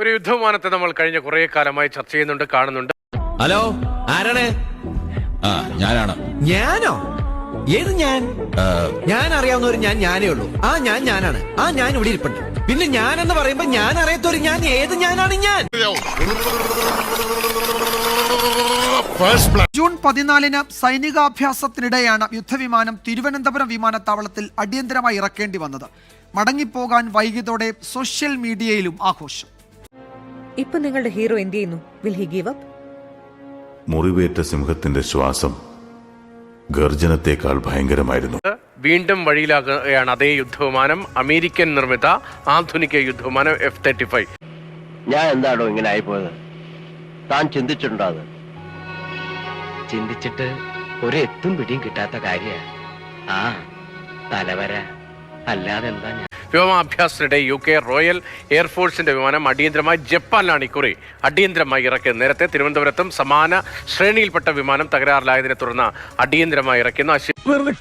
ഒരു യുദ്ധവിമാനത്തെ നമ്മൾ കഴിഞ്ഞ കുറെ കാലമായി ചർച്ച ചെയ്യുന്നുണ്ട്, കാണുന്നുണ്ട്. ഹലോ, ആരാണ്? ഞാനാണ്. ഞാനോ? ഏത് ഞാൻ? ഞാൻ അറിയാവുന്ന ഒരു ഞാനേ ഉള്ളൂ. ഞാനാണ്. ഞാൻ ഇവിടെ ഇരിപ്പുണ്ട്. പിന്നെ ഞാൻ എന്ന് പറയുമ്പോ ഞാൻ അറിയാത്തൊരു ഞാൻ ഏത് ഞാനാണ് ഞാൻ? ജൂൺ 14 സൈനികാഭ്യാസത്തിനിടെയാണ് യുദ്ധവിമാനം തിരുവനന്തപുരം വിമാനത്താവളത്തിൽ അടിയന്തരമായി ഇറക്കേണ്ടി വന്നത്. മടങ്ങിപ്പോകാൻ വൈകിയതോടെ സോഷ്യൽ മീഡിയയിലും ആഘോഷം. ഇപ്പൊ നിങ്ങളുടെ ഹീറോ എന്ത് ചെയ്യുന്നു? Will he give up? മുറിവേറ്റ സിംഹത്തിന്റെ ശ്വാസം ഗർജനത്തെക്കാൾ ഭയങ്കരമായിരുന്നു. വീണ്ടും വഴിയിലാകുകയാണ് അതേ യുദ്ധവിമാനം, അമേരിക്കൻ നിർമ്മിത ആധുനിക യുദ്ധവിമാനം F-35. ഞാൻ എന്താണോ ഇങ്ങനെ ആയിപ്പോയത്? താൻ ചിന്തിച്ചിട്ടുണ്ടോ? അത് ചിന്തിച്ചിട്ട് ഒരു എത്തും പിടിയും കിട്ടാത്ത കാര്യ തലവര അല്ലാതെ എന്താ. വ്യോമാഭ്യാസത്തിനിടെ UK റോയൽ എയർഫോഴ്സിന്റെ വിമാനം അടിയന്തരമായി ജപ്പാനിലാണ് ഇക്കുറി അടിയന്തരമായി ഇറക്കിയത്. നേരത്തെ തിരുവനന്തപുരത്തും സമാന ശ്രേണിയിൽപ്പെട്ട വിമാനം തകരാറിലായതിനെ തുടർന്ന് അടിയന്തരമായി ഇറക്കുന്ന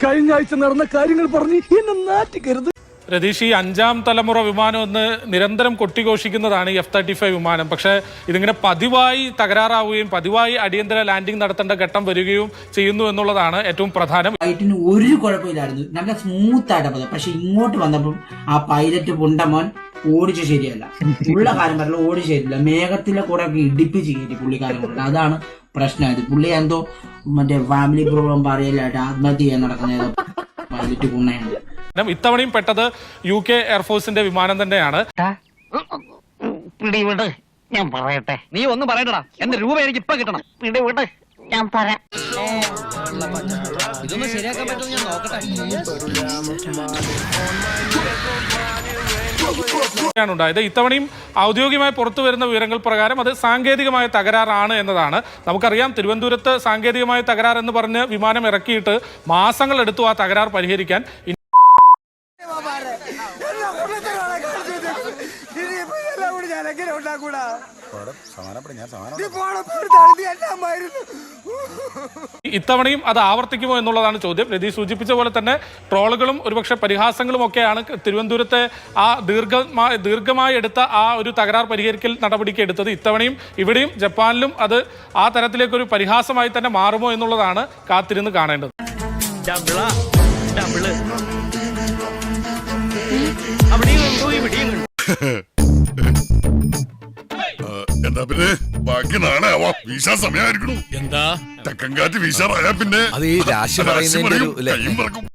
കഴിഞ്ഞ ആഴ്ച നടന്ന കാര്യങ്ങൾ പറഞ്ഞ് എന്നെ നാറ്റിക്കരുത്. രതീഷ്, ഈ 5ാം തലമുറ വിമാനം എന്ന് നിരന്തരം കൊട്ടിഘോഷിക്കുന്നതാണ് ഈ F-35 വിമാനം. പക്ഷേ ഇതിങ്ങനെ പതിവായി തകരാറാവുകയും പതിവായി അടിയന്തര ലാൻഡിംഗ് നടത്തേണ്ട ഘട്ടം വരികയും ചെയ്യുന്നു എന്നുള്ളതാണ് ഏറ്റവും പ്രധാനം. ഫ്ലൈറ്റിന് ഒരു കുഴപ്പമില്ലായിരുന്നു, നല്ല സ്മൂത്ത് ആയിട്ട് പോയത്. പക്ഷെ ഇങ്ങോട്ട് വന്നപ്പം ആ പൈലറ്റ് പുണ്ടമോൻ ഓടിച്ചു ശരിയല്ല, ഉള്ള കാര്യം പറഞ്ഞ ഓടി ശരിയില്ല. മേഘത്തിലെ കൂടെ ഒക്കെ ഇടിപ്പിച്ച് കയറ്റി പുള്ളിക്കാരൻ കൊണ്ട്. അതാണ് പ്രശ്നമായത്. പുള്ളി എന്തോ മറ്റേ ഫാമിലി പ്രോബ്ലം പറയലായിട്ട് ആത്മഹത്യ ചെയ്യാൻ നടക്കുന്നത് പൈലറ്റ് പുണ്ണയാണ്. ഇത്തവണയും പെട്ടത് UK എയർഫോഴ്സിന്റെ വിമാനം തന്നെയാണ്. പിടിവിട്, ഞാൻ പറയട്ടെ. നീ ഒന്നും പറയണ്ടടാ, എന്റെ രൂപ എനിക്ക് ഇപ്പൊ കിട്ടണം. പിടിവിട്, ഞാൻ തരാം. ഇതൊന്നും ശരിയാക്കാൻ പറ്റുമെന്ന് ഞാൻ നോക്കട്ടെ. ഉണ്ടായത് ഇത്തവണയും ഔദ്യോഗികമായി പുറത്തു വരുന്ന വിവരങ്ങൾ പ്രകാരം അത് സാങ്കേതികമായ തകരാറാണ് എന്നതാണ്. നമുക്കറിയാം, തിരുവനന്തപുരത്ത് സാങ്കേതികമായ തകരാർ എന്ന് പറഞ്ഞ് വിമാനം ഇറക്കിയിട്ട് മാസങ്ങൾ എടുത്തു ആ തകരാർ പരിഹരിക്കാൻ. ഇത്തവണയും അത് ആവർത്തിക്കുമോ എന്നുള്ളതാണ് ചോദ്യം. രതീഷ് സൂചിപ്പിച്ച പോലെ തന്നെ ട്രോളുകളും ഒരുപക്ഷെ പരിഹാസങ്ങളും ഒക്കെയാണ് തിരുവനന്തപുരത്തെ ആ ദീർഘമായി എടുത്ത ആ ഒരു തകരാർ പരിഹരിക്കൽ നടപടിക്ക് എടുത്തത്. ഇത്തവണയും ഇവിടെയും ജപ്പാനിലും അത് ആ തരത്തിലേക്കൊരു പരിഹാസമായി തന്നെ മാറുമോ എന്നുള്ളതാണ് കാത്തിരുന്ന് കാണേണ്ടത്. എന്താ പിന്നെ ബാക്കി നാളെ ആവാം. വീശാൻ സമയമായിരിക്കണു. എന്താ തെക്കൻ കാറ്റ് വീശാറായാ പിന്നെ അത് ഈ രാശി പറയുന്നതിന്റെ ഒരു